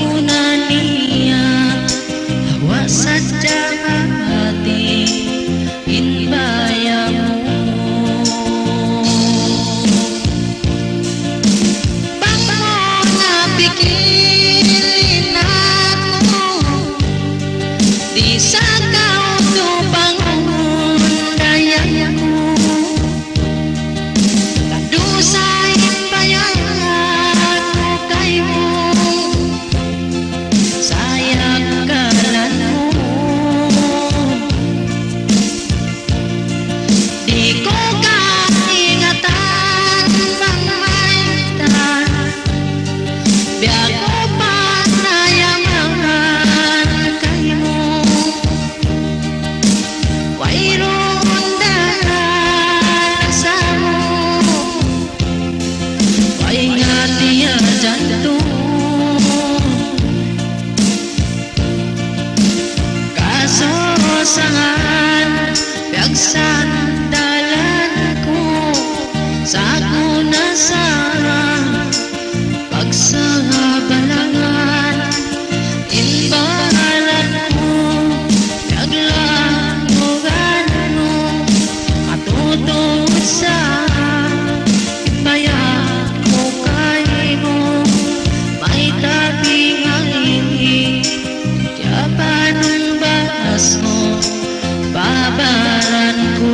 tunania hawa saja hati inbayamu bangun pikirin aku di saat kau tuh bangun dayaku kadu sayang bayanganku kaimu sayang kalanmu di ko ingatan pangmaitan biako panayaman kaimu wairun darasamu wai hati jantung kasosangan biaksan dalanku saku nasarang pagsabalangan imbalanku naglamuganmu matutong sa imbayat mo kaymo may tabing hangin kaya panong bahas mo babaran ko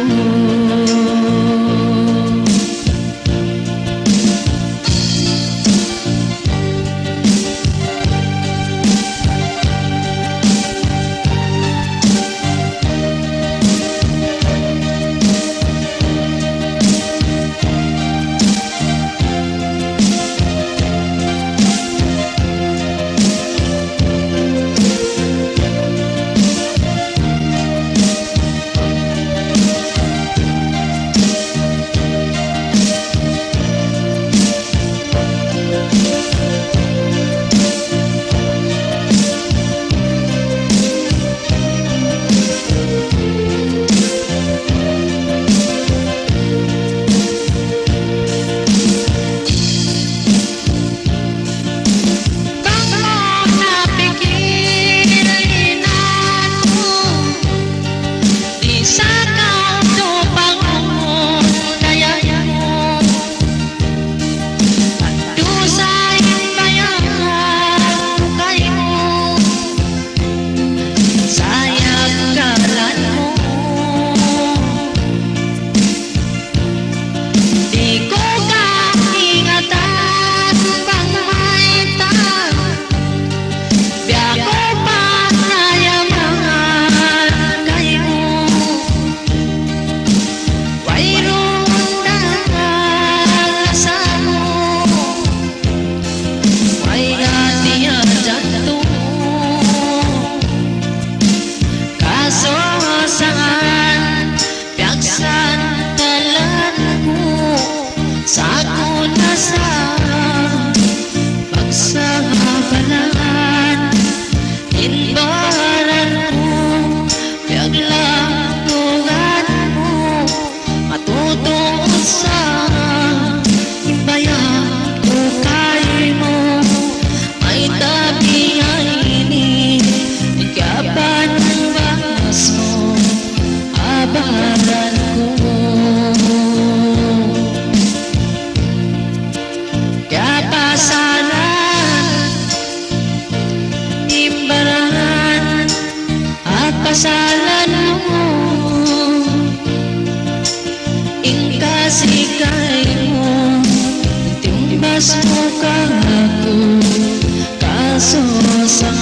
saku nasa pagsabalangan inbaranku paglamuganmu matutong sa imbayat ko kaymo may tabi ini ikapan ang bahas mo abaran ko kasalan mo ingkasikay mo timbas mo ka ako kaso sa